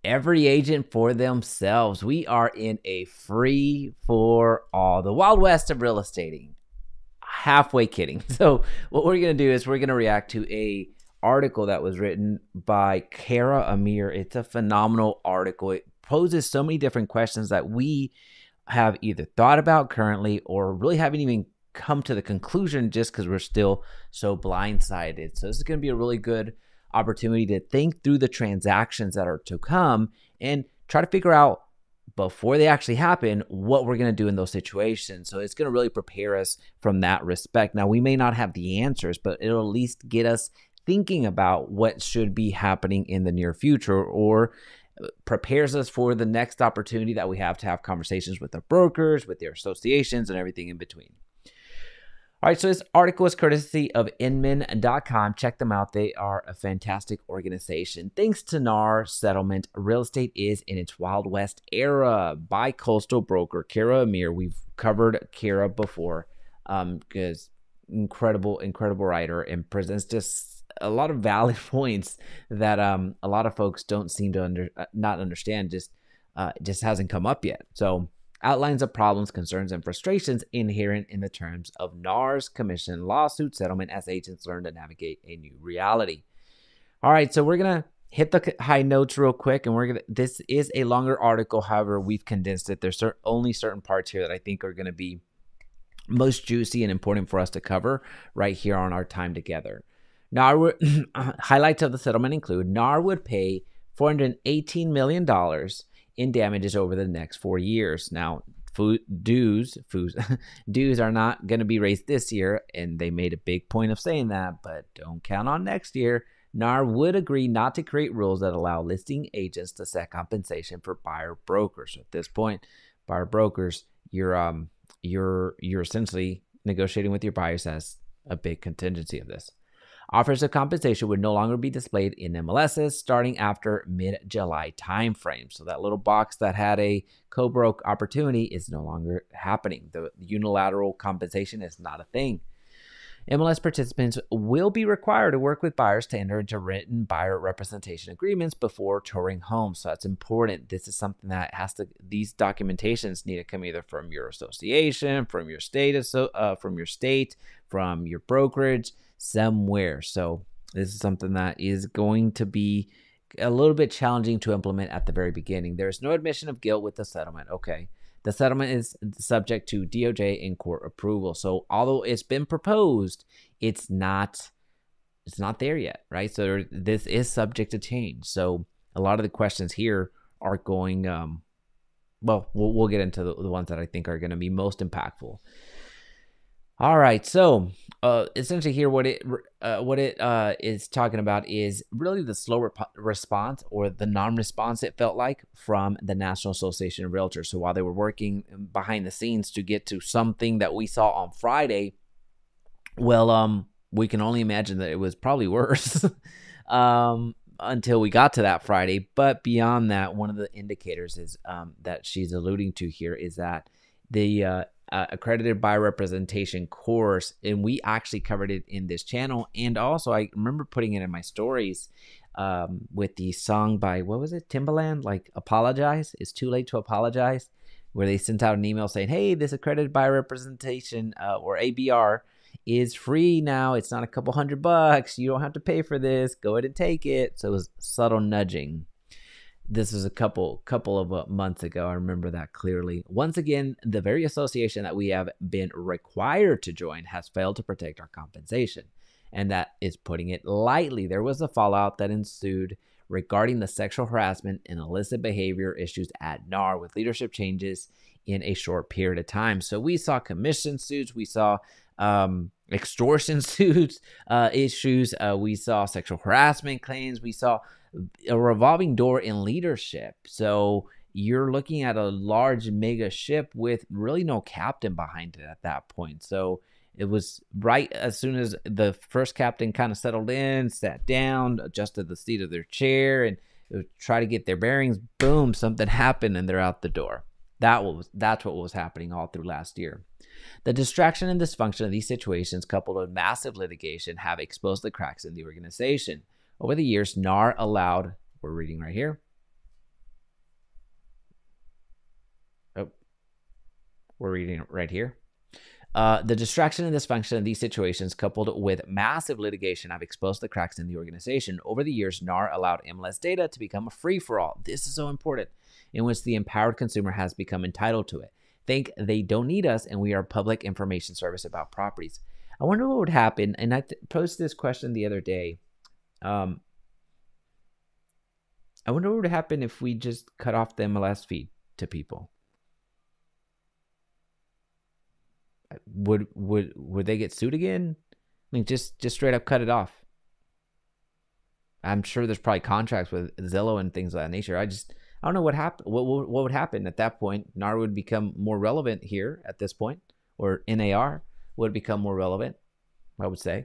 Every agent for themselves. We are in a free for all, the Wild West of real estating. Halfway kidding. So what we're going to do is we're going to react to a article that was written by Kara Amir. It's a phenomenal article. It poses so many different questions that we have either thought about currently or really haven't even come to the conclusion just because we're still so blindsided. So this is going to be a really good opportunity to think through the transactions that are to come and try to figure out before they actually happen what we're going to do in those situations. So it's going to really prepare us from that respect. Now, we may not have the answers, but it'll at least get us thinking about what should be happening in the near future, or prepares us for the next opportunity that we have to have conversations with our brokers, with their associations, and everything in between. All right, so this article is courtesy of Inman.com. Check them out. They are a fantastic organization. Thanks to NAR settlement, real estate is in its Wild West era. By coastal broker Kara Amir. We've covered Kara before because incredible writer, and presents just a lot of valid points that a lot of folks don't seem to not understand. Just hasn't come up yet. So outlines of problems, concerns, and frustrations inherent in the terms of NAR's commission lawsuit settlement as agents learn to navigate a new reality. All right, so we're gonna hit the high notes real quick, and this is a longer article. However, we've condensed it. There's only certain parts here that I think are gonna be most juicy and important for us to cover right here on our time together. NAR highlights of the settlement include NAR would pay $418 million in damages over the next 4 years. Now, dues are not going to be raised this year, and they made a big point of saying that, but don't count on next year. NAR would agree not to create rules that allow listing agents to set compensation for buyer brokers. So at this point, buyer brokers, you're essentially negotiating with your buyers as a big contingency of this. Offers of compensation would no longer be displayed in MLSs starting after mid-July timeframe. So that little box that had a co-broke opportunity is no longer happening. The unilateral compensation is not a thing. MLS participants will be required to work with buyers to enter into written buyer representation agreements before touring homes. So that's important. This is something that these documentations need to come either from your association, from your state, from your brokerage, somewhere. So this is something that is going to be a little bit challenging to implement at the very beginning. There's no admission of guilt with the settlement. Okay. The settlement is subject to DOJ and court approval. So although it's been proposed, it's not there yet, right? So this is subject to change. So a lot of the questions here are going, we'll get into the ones that I think are going to be most impactful. All right, so essentially here what it is talking about is really the slow response, or the non-response, it felt like, from the National Association of Realtors. So while they were working behind the scenes to get to something that we saw on Friday, we can only imagine that it was probably worse until we got to that Friday. But beyond that, one of the indicators is that she's alluding to here is that the accredited buyer representation course, and we actually covered it in this channel, and also I remember putting it in my stories with the song by, what was it, Timbaland, like Apologize, It's Too Late to Apologize, where they sent out an email saying, hey, this accredited buyer representation or ABR is free now. It's not a couple $100. You don't have to pay for this. Go ahead and take it. So it was subtle nudging. This was a couple of months ago. I remember that clearly. Once again, the very association that we have been required to join has failed to protect our compensation. And that is putting it lightly. There was a fallout that ensued regarding the sexual harassment and illicit behavior issues at NAR, with leadership changes in a short period of time. So we saw commission suits. We saw extortion suits issues. We saw sexual harassment claims. We saw a revolving door in leadership. So you're looking at a large mega ship with really no captain behind it at that point. So it was right as soon as the first captain kind of settled in, sat down, adjusted the seat of their chair, and try to get their bearings, boom, something happened and they're out the door. That's what was happening all through last year. The distraction and dysfunction of these situations, coupled with massive litigation, have exposed the cracks in the organization. Over the years, NAR allowed, we're reading right here, We're reading it right here. The distraction and dysfunction of these situations, coupled with massive litigation, have exposed the cracks in the organization. Over the years, NAR allowed MLS data to become a free-for-all. This is so important, in which the empowered consumer has become entitled to it. Think they don't need us, and we are public information service about properties. I wonder what would happen, and I posted this question the other day. I wonder what would happen if we just cut off the MLS feed to people. Would they get sued again? I mean, just straight up cut it off. I'm sure there's probably contracts with Zillow and things of that nature. I don't know what happened. What would happen at that point? NAR would become more relevant here at this point, or NAR would become more relevant, I would say.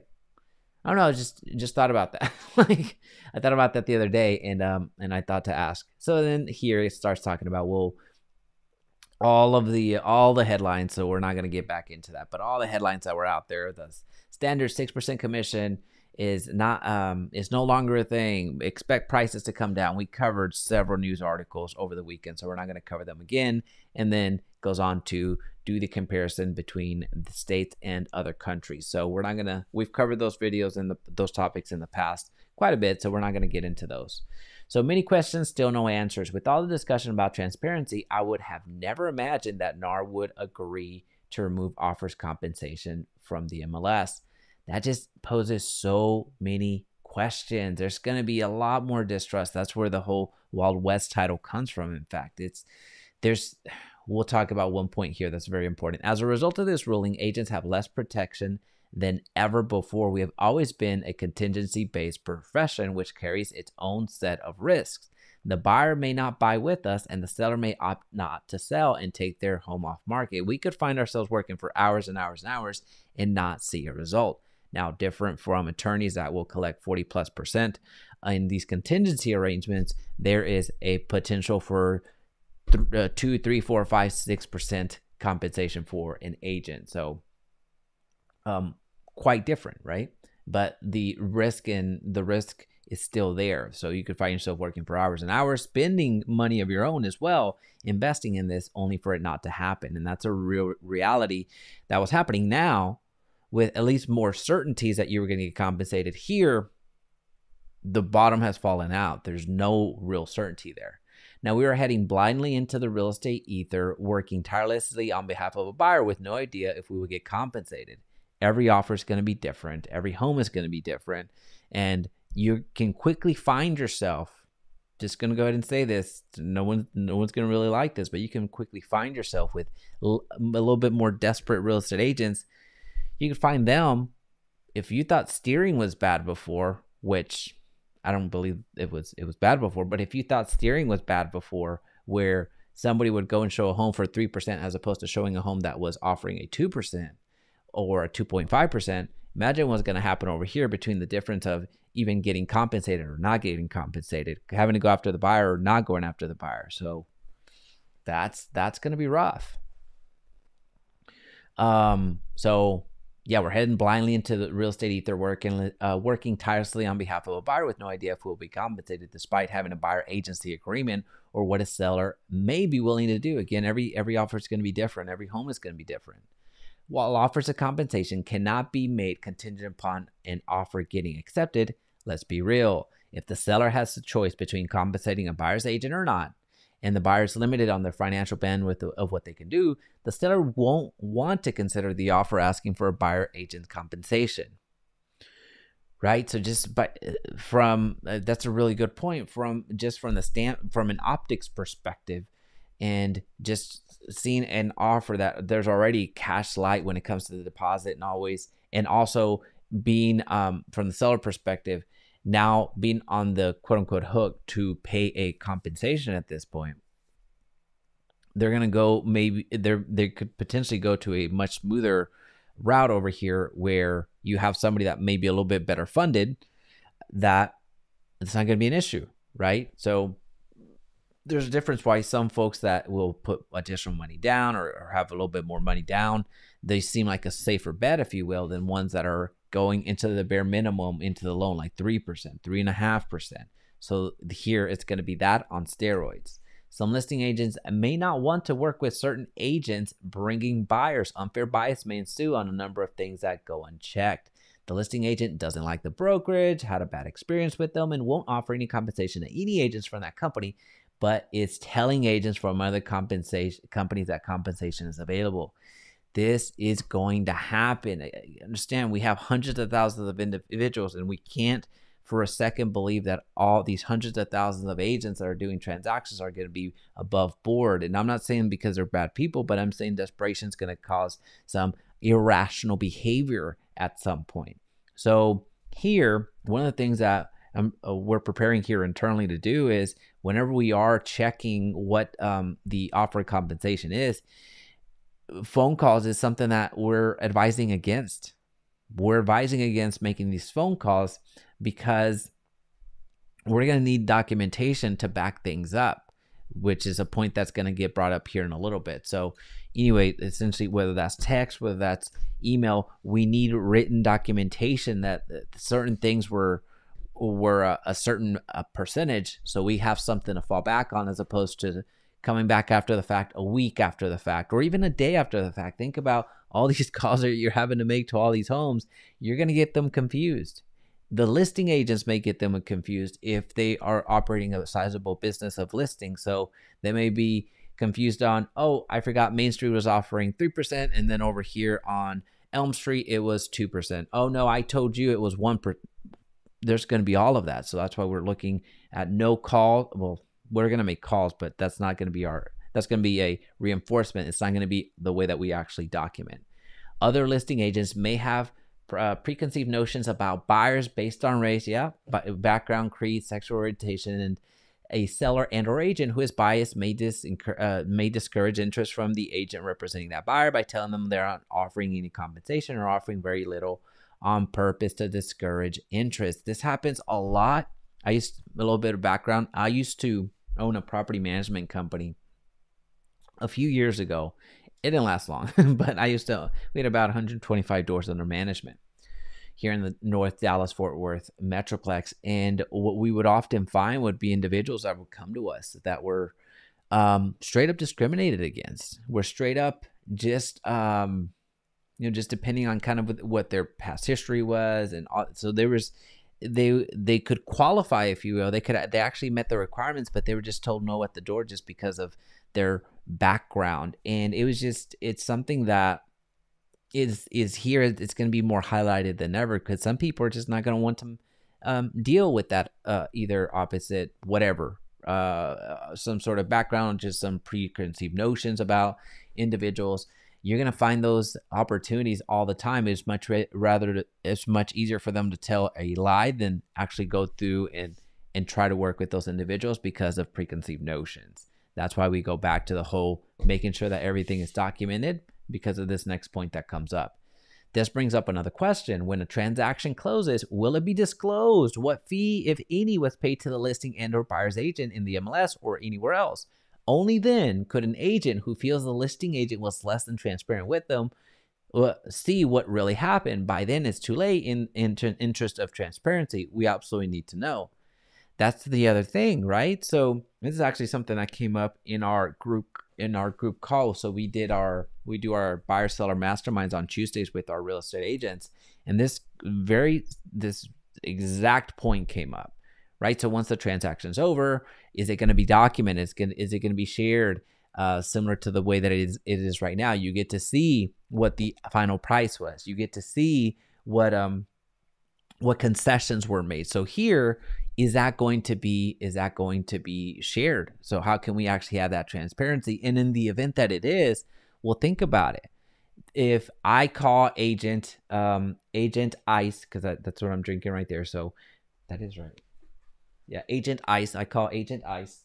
I don't know. I just thought about that. Like, I thought about that the other day, and I thought to ask. So then here it starts talking about, well, all the headlines. So we're not going to get back into that, but all the headlines that were out there, the standard 6% commission is no longer a thing. Expect prices to come down. We covered several news articles over the weekend, so we're not going to cover them again. And then goes on to do the comparison between the states and other countries. So we've covered those videos and those topics in the past quite a bit, so we're not going to get into those. So many questions, still no answers. With all the discussion about transparency, I would have never imagined that NAR would agree to remove offers compensation from the MLS. That just poses so many questions. There's going to be a lot more distrust. That's where the whole Wild West title comes from. In fact, we'll talk about one point here that's very important. As a result of this ruling, agents have less protection than ever before. We have always been a contingency-based profession, which carries its own set of risks. The buyer may not buy with us, and the seller may opt not to sell and take their home off market. We could find ourselves working for hours and hours and hours and not see a result. Now, different from attorneys that will collect 40+%, in these contingency arrangements, there is a potential for 2, 3, 4, 5, 6% compensation for an agent. So quite different, right? But the risk is still there. So you could find yourself working for hours and hours, spending money of your own as well, investing in this only for it not to happen. And that's a real reality that was happening. Now, with at least more certainties that you were going to get compensated here, the bottom has fallen out. There's no real certainty there. Now, we are heading blindly into the real estate ether, working tirelessly on behalf of a buyer with no idea if we will get compensated. Every offer is going to be different. Every home is going to be different. And you can quickly find yourself, just going to go ahead and say this, no one's going to really like this, but you can quickly find yourself with a little bit more desperate real estate agents. You can find them, if you thought steering was bad before, which I don't believe it was bad before, but if you thought steering was bad before, where somebody would go and show a home for 3% as opposed to showing a home that was offering a 2% or a 2.5%, imagine what's going to happen over here between the difference of even getting compensated or not getting compensated, having to go after the buyer or not going after the buyer. So that's going to be rough. So yeah, we're heading blindly into the real estate ether, working tirelessly on behalf of a buyer with no idea if we'll be compensated, despite having a buyer agency agreement or what a seller may be willing to do. Again, every offer is going to be different. Every home is going to be different. While offers of compensation cannot be made contingent upon an offer getting accepted, let's be real. If the seller has the choice between compensating a buyer's agent or not, and the buyer is limited on their financial bandwidth of what they can do, the seller won't want to consider the offer asking for a buyer agent's compensation. Right? So that's a really good point from an optics perspective, and just seeing an offer that there's already cash light when it comes to the deposit and also being from the seller perspective, now being on the quote unquote hook to pay a compensation at this point, they're going to go, they could potentially go to a much smoother route over here where you have somebody that may be a little bit better funded, that it's not going to be an issue, right? So there's a difference why some folks that will put additional money down or have a little bit more money down, they seem like a safer bet, if you will, than ones that are going into the bare minimum into the loan, like 3%, 3.5%. So here it's going to be that on steroids. Some listing agents may not want to work with certain agents bringing buyers. Unfair bias may ensue on a number of things that go unchecked. The listing agent doesn't like the brokerage, had a bad experience with them, and won't offer any compensation to any agents from that company, but is telling agents from other companies that compensation is available. This is going to happen. Understand, we have hundreds of thousands of individuals, and we can't for a second believe that all these hundreds of thousands of agents that are doing transactions are going to be above board. And I'm not saying because they're bad people, but I'm saying desperation is going to cause some irrational behavior at some point. So here, one of the things that we're preparing here internally to do is whenever we are checking what the offered compensation is, phone calls is something that we're advising against. We're advising against making these phone calls because we're going to need documentation to back things up, which is a point that's going to get brought up here in a little bit. So anyway, essentially, whether that's text, whether that's email, we need written documentation that certain things were a certain percentage, so we have something to fall back on, as opposed to coming back after the fact, a week after the fact, or even a day after the fact. Think about all these calls that you're having to make to all these homes. You're going to get them confused. The listing agents may get them confused if they are operating a sizable business of listings. So they may be confused on, oh, I forgot Main Street was offering 3%, and then over here on Elm Street it was 2%. Oh no, I told you it was 1%. There's going to be all of that. So that's why we're looking at no call. Well, we're going to make calls, but that's not going to be that's going to be a reinforcement. It's not going to be the way that we actually document. Other listing agents may have preconceived notions about buyers based on race, background, creed, sexual orientation, and a seller and or agent who is biased may discourage interest from the agent representing that buyer by telling them they're not offering any compensation or offering very little on purpose to discourage interest. This happens a lot. A little bit of background. I used to own a property management company a few years ago. It didn't last long, but we had about 125 doors under management here in the North Dallas-Fort Worth Metroplex. And what we would often find would be individuals that would come to us that were straight up discriminated against. We're straight up just, just depending on kind of what their past history was. And so they could qualify, if you will. They actually met the requirements, but they were just told no at the door just because of their background. And it's something that is here. It's going to be more highlighted than ever because some people are just not going to want to deal with that either opposite, whatever, some sort of background, just some preconceived notions about individuals. You're going to find those opportunities all the time. It's much easier for them to tell a lie than actually go through and try to work with those individuals because of preconceived notions. That's why we go back to the whole making sure that everything is documented because of this next point that comes up. This brings up another question. When a transaction closes, will it be disclosed what fee, if any, was paid to the listing and or buyer's agent in the MLS or anywhere else? Only then could an agent who feels the listing agent was less than transparent with them see what really happened. By then, it's too late. In interest of transparency, we absolutely need to know. That's the other thing, right? So this is actually something that came up in our group call. So we do our buyer seller masterminds on Tuesdays with our real estate agents, and this exact point came up. Right. So once the transaction's over, is it going to be documented? Is it going to be shared? Similar to the way that it is right now. You get to see what the final price was. You get to see what concessions were made. So here, is that going to be shared? So how can we actually have that transparency? And in the event that it is, well, think about it. If I call Agent Ice, because that's what I'm drinking right there. So that is right. Yeah, Agent Ice. I call Agent Ice.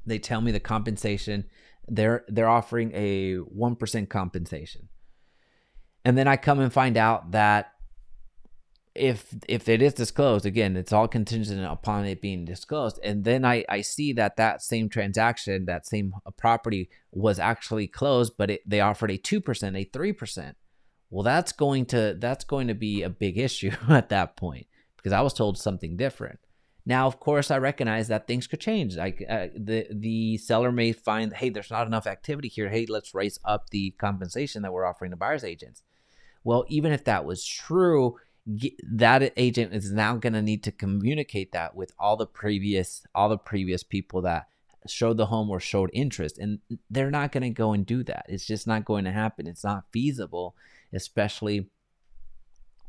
They tell me the compensation. They're offering a 1% compensation. And then I come and find out that if it is disclosed, again, it's all contingent upon it being disclosed. And then I see that same transaction, that same property was actually closed, but they offered a 2%, a 3%. Well, that's going to be a big issue at that point, because I was told something different. Now, of course, I recognize that things could change. Like the seller may find, hey, there's not enough activity here. Hey, let's raise up the compensation that we're offering to buyer's agents. Well, even if that was true, that agent is now going to need to communicate that with all the previous people that showed the home or showed interest, and they're not going to go and do that. It's just not going to happen. It's not feasible, especially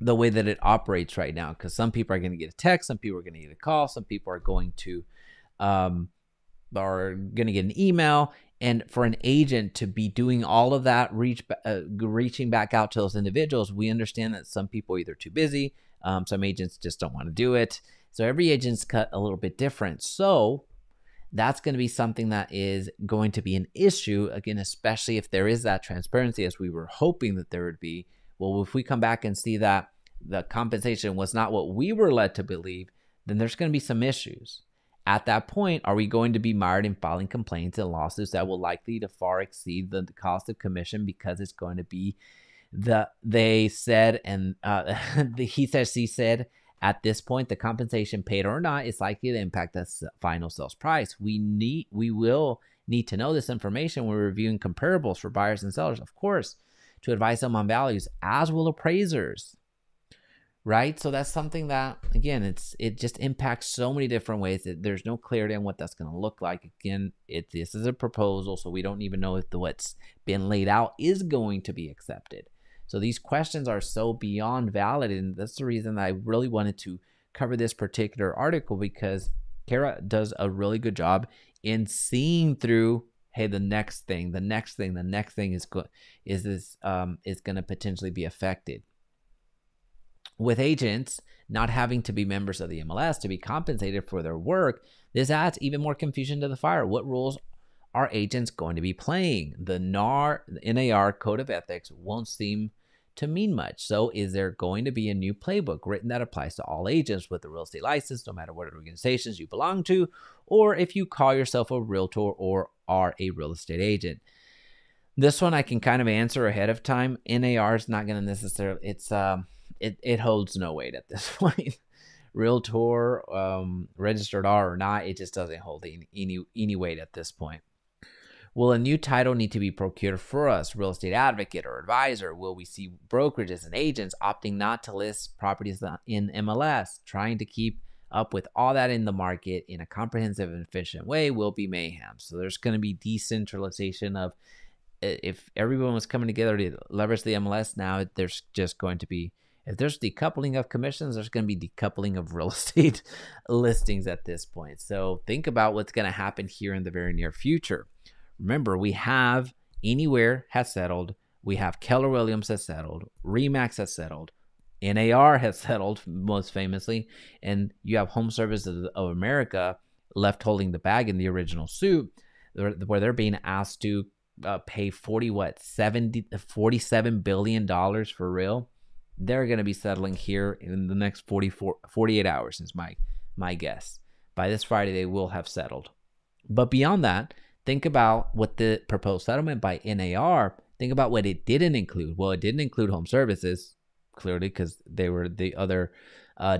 the way that it operates right now, because some people are going to get a text, some people are going to get a call, some people are going to get an email. And for an agent to be doing all of that, reaching back out to those individuals, we understand that some people are either too busy, some agents just don't want to do it. So every agent's cut a little bit different. So that's going to be something that is going to be an issue, again, especially if there is that transparency as we were hoping that there would be. Well, if we come back and see that the compensation was not what we were led to believe, then there's going to be some issues. At that point, are we going to be mired in filing complaints and lawsuits that will likely to far exceed the cost of commission, because it's going to be they said and the he said, she said. At this point, the compensation paid or not is likely to impact the final sales price. We will need to know this information when we're reviewing comparables for buyers and sellers, of course, to advise them on values, as will appraisers. Right? So that's something that, again, it just impacts so many different ways that there's no clarity on what that's going to look like. Again, this is a proposal, so we don't even know if what's been laid out is going to be accepted. So these questions are so beyond valid, and that's the reason that I really wanted to cover this particular article, because Kara does a really good job in seeing through, hey, the next thing is going to potentially be affected. With agents not having to be members of the MLS to be compensated for their work, this adds even more confusion to the fire. What rules are agents going to be playing? The NAR Code of Ethics won't seem to mean much. So is there going to be a new playbook written that applies to all agents with a real estate license, no matter what organizations you belong to, or if you call yourself a realtor or are a real estate agent? This one I can kind of answer ahead of time. NAR is not going to necessarily, it holds no weight at this point. Realtor, registered R or not, it just doesn't hold any weight at this point. Will a new title need to be procured for us, real estate advocate or advisor? Will we see brokerages and agents opting not to list properties in MLS? Trying to keep up with all that in the market in a comprehensive and efficient way will be mayhem. So there's going to be decentralization of, if everyone was coming together to leverage the MLS, now there's just going to be, if there's decoupling of commissions, there's going to be decoupling of real estate listings at this point. So think about what's going to happen here in the very near future. Remember, we have Anywhere has settled. We have Keller Williams has settled. Remax has settled. NAR has settled, most famously. And you have Home Services of America left holding the bag in the original suit, where they're being asked to pay $47 billion for real. They're going to be settling here in the next 48 hours is my guess. By this Friday, they will have settled. But beyond that, think about what the proposed settlement by NAR, think about what it didn't include. Well, it didn't include Home Services, clearly, because they were the other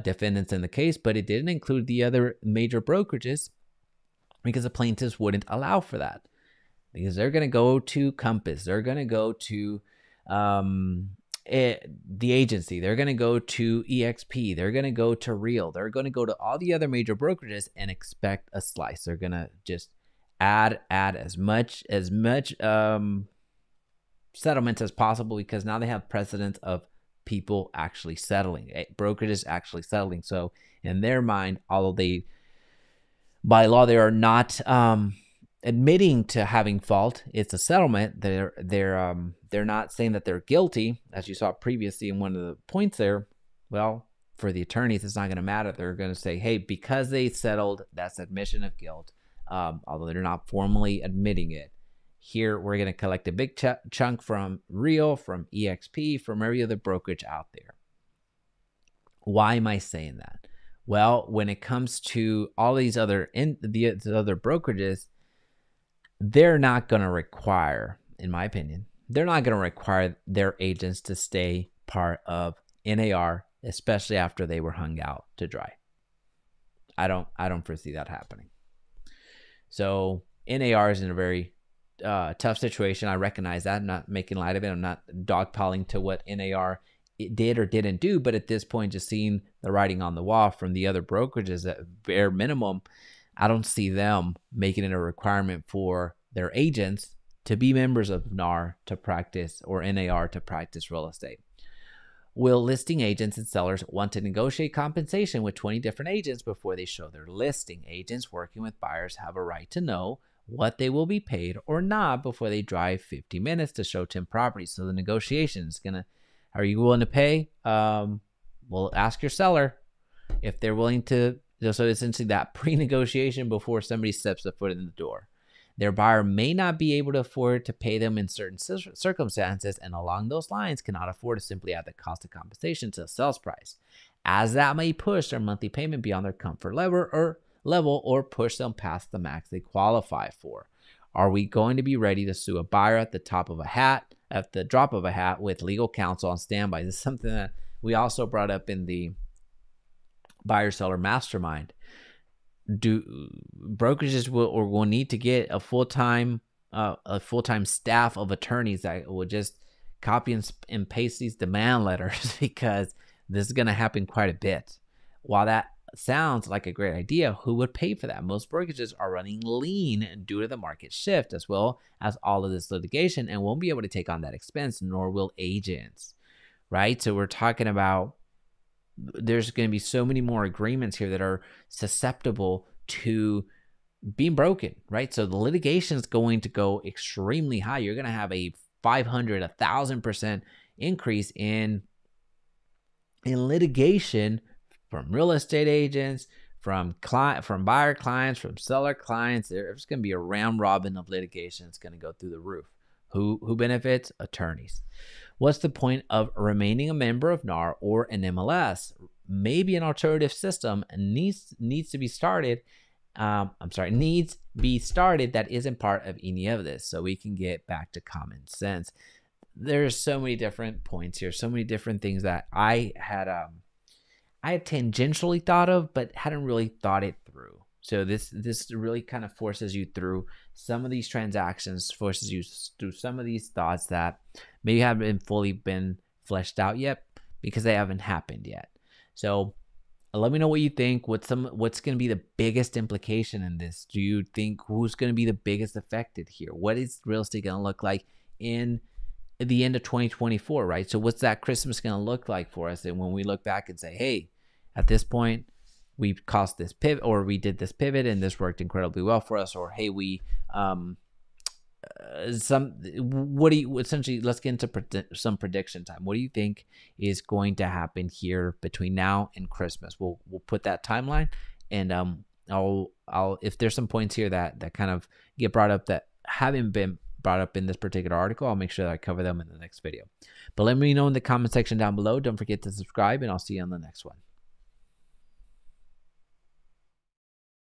defendants in the case, but it didn't include the other major brokerages because the plaintiffs wouldn't allow for that. Because they're going to go to Compass, they're going to go to the agency, they're going to go to EXP, they're going to go to Real, they're going to go to all the other major brokerages and expect a slice. They're going to just add as much settlements as possible, because now they have precedent of people actually settling, brokerages actually settling. So in their mind, although by law they are not admitting to having fault, it's a settlement. They're not saying that they're guilty, as you saw previously in one of the points there. Well, for the attorneys, it's not going to matter. They're going to say, hey, because they settled, that's admission of guilt, although they're not formally admitting it. Here, we're going to collect a big chunk from Real, from EXP, from every other brokerage out there. Why am I saying that? Well, when it comes to all these other other brokerages, they're not going to require, in my opinion, they're not going to require their agents to stay part of NAR, especially after they were hung out to dry. I don't foresee that happening. So NAR is in a very tough situation. I recognize that. I'm not making light of it. I'm not dogpiling to what NAR it did or didn't do, but at this point, just seeing the writing on the wall from the other brokerages at bare minimum, I don't see them making it a requirement for their agents to be members of NAR to practice, or NAR to practice real estate. Will listing agents and sellers want to negotiate compensation with 20 different agents before they show their listing? Agents working with buyers have a right to know what they will be paid or not before they drive 50 minutes to show 10 properties. So the negotiation is going to, are you willing to pay? Well, ask your seller if they're willing to. So essentially that pre-negotiation before somebody steps a foot in the door. Their buyer may not be able to afford to pay them in certain circumstances, and along those lines cannot afford to simply add the cost of compensation to the sales price, as that may push their monthly payment beyond their comfort level or push them past the max they qualify for. Are we going to be ready to sue a buyer at the drop of a hat with legal counsel on standby? This is something that we also brought up in the buyer-seller mastermind. Do brokerages will need to get a full-time staff of attorneys that will just copy and paste these demand letters, because this is going to happen quite a bit. While that sounds like a great idea, who would pay for that? Most brokerages are running lean due to the market shift, as well as all of this litigation, and won't be able to take on that expense, nor will agents, right? So we're talking about there's going to be so many more agreements here that are susceptible to being broken, right? So the litigation is going to go extremely high. You're going to have a 500, 1,000% increase in litigation from real estate agents, from buyer clients, from seller clients. There's going to be a round robin of litigation. It's going to go through the roof. Who benefits? Attorneys. What's the point of remaining a member of NAR or an MLS? Maybe an alternative system needs to be started. Needs be started that isn't part of any of this, so we can get back to common sense. There's so many different points here, so many different things that I had tangentially thought of, but hadn't really thought it through. So this really kind of forces you through some of these transactions, forces you through some of these thoughts that maybe haven't fully been fleshed out yet because they haven't happened yet. So let me know what you think. What's going to be the biggest implication in this? Do you think who's going to be the biggest affected here? What is real estate going to look like in the end of 2024, right? So what's that Christmas going to look like for us? And when we look back and say, hey, at this point, we caused this pivot, or we did this pivot and this worked incredibly well for us, or hey, essentially, let's get into some prediction time. What do you think is going to happen here between now and Christmas? We'll put that timeline, and I'll if there's some points here that kind of get brought up that haven't been brought up in this particular article, I'll make sure that I cover them in the next video. But let me know in the comment section down below. Don't forget to subscribe, and I'll see you on the next one.